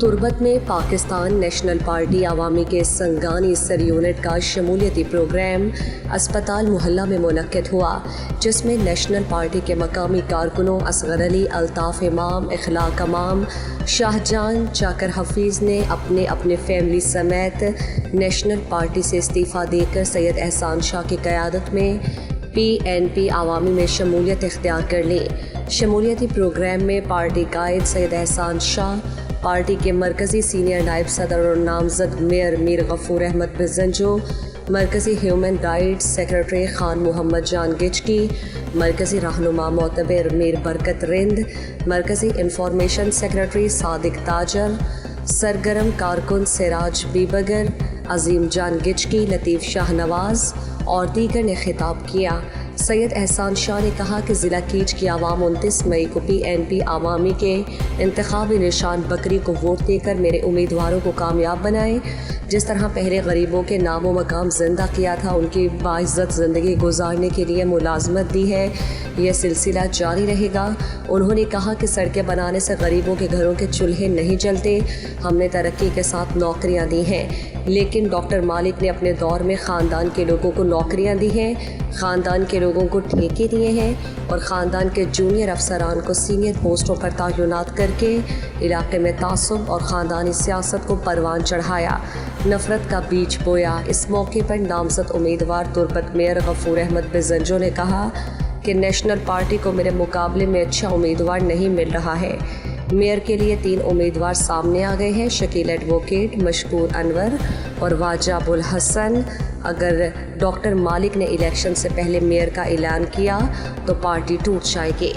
تربت میں Pakistan national party عوامی کے سنگانی سر یونٹ کا شمولیتی پروگرام اسپتال محلہ میں منعقد ہوا، جس میں نیشنل پارٹی کے مقامی کارکنوں اصغر علی، الطاف امام، اخلاق امام، شاہ جان، چاکر حفیظ نے اپنے اپنے فیملی سمیت نیشنل پارٹی سے استعفیٰ دے کر سید احسان شاہ کی قیادت میں PNP عوامی میں شمولیت اختیار کر لی۔ شمولیتی پروگرام میں پارٹی قائد سید احسان شاہ، پارٹی کے مرکزی سینئر نائب صدر اور نامزد میئر میر غفور احمد بزنجو، مرکزی ہیومن رائٹس سیکرٹری خان محمد جان گچکی، مرکزی رہنما معتبر میر برکت رند، مرکزی انفارمیشن سیکرٹری صادق تاجر، سرگرم کارکن سراج بیبگر، عظیم جان گچکی، لطیف شاہ نواز اور دیگر نے خطاب کیا۔ سید احسان شاہ نے کہا کہ ضلع کیچ کی عوام 29 مئی کو PNP عوامی کے انتخابی نشان بکری کو ووٹ دے کر میرے امیدواروں کو کامیاب بنائے۔ جس طرح پہلے غریبوں کے نام و مقام زندہ کیا تھا، ان کی باعزت زندگی گزارنے کے لیے ملازمت دی ہے، یہ سلسلہ جاری رہے گا۔ انہوں نے کہا کہ سڑکیں بنانے سے غریبوں کے گھروں کے چولہے نہیں جلتے، ہم نے ترقی کے ساتھ نوکریاں دی ہیں، لیکن ڈاکٹر مالک نے اپنے دور میں خاندان کے لوگوں کو نوکریاں دی ہیں، خاندان کے لوگوں کو ٹھیکے دیے ہیں اور خاندان کے جونیئر افسران کو سینئر پوسٹوں پر تعینات کر کے علاقے میں تعصب اور خاندانی سیاست کو پروان چڑھایا، نفرت کا بیج بویا۔ اس موقع پر نامزد امیدوار تربت میئر غفور احمد بزنجو نے کہا کہ نیشنل پارٹی کو میرے مقابلے میں اچھا امیدوار نہیں مل رہا ہے۔ میئر کے لیے 3 امیدوار سامنے آ گئے ہیں، شکیل ایڈوکیٹ، مشکور انور اور واجہ ابوالحسن۔ اگر ڈاکٹر مالک نے الیکشن سے پہلے میئر کا اعلان کیا تو پارٹی ٹوٹ جائے گی۔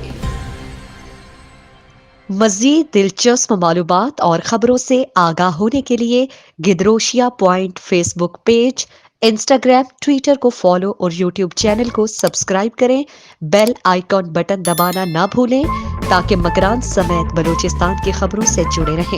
مزید دلچسپ معلومات اور خبروں سے آگاہ ہونے کے لیے Gedrosia point Facebook page, Instagram, Twitter کو فالو اور یوٹیوب چینل کو سبسکرائب کریں۔ بیل آئیکن بٹن دبانا نہ بھولیں تاکہ مکران سمیت بلوچستان کی خبروں سے جڑے رہیں۔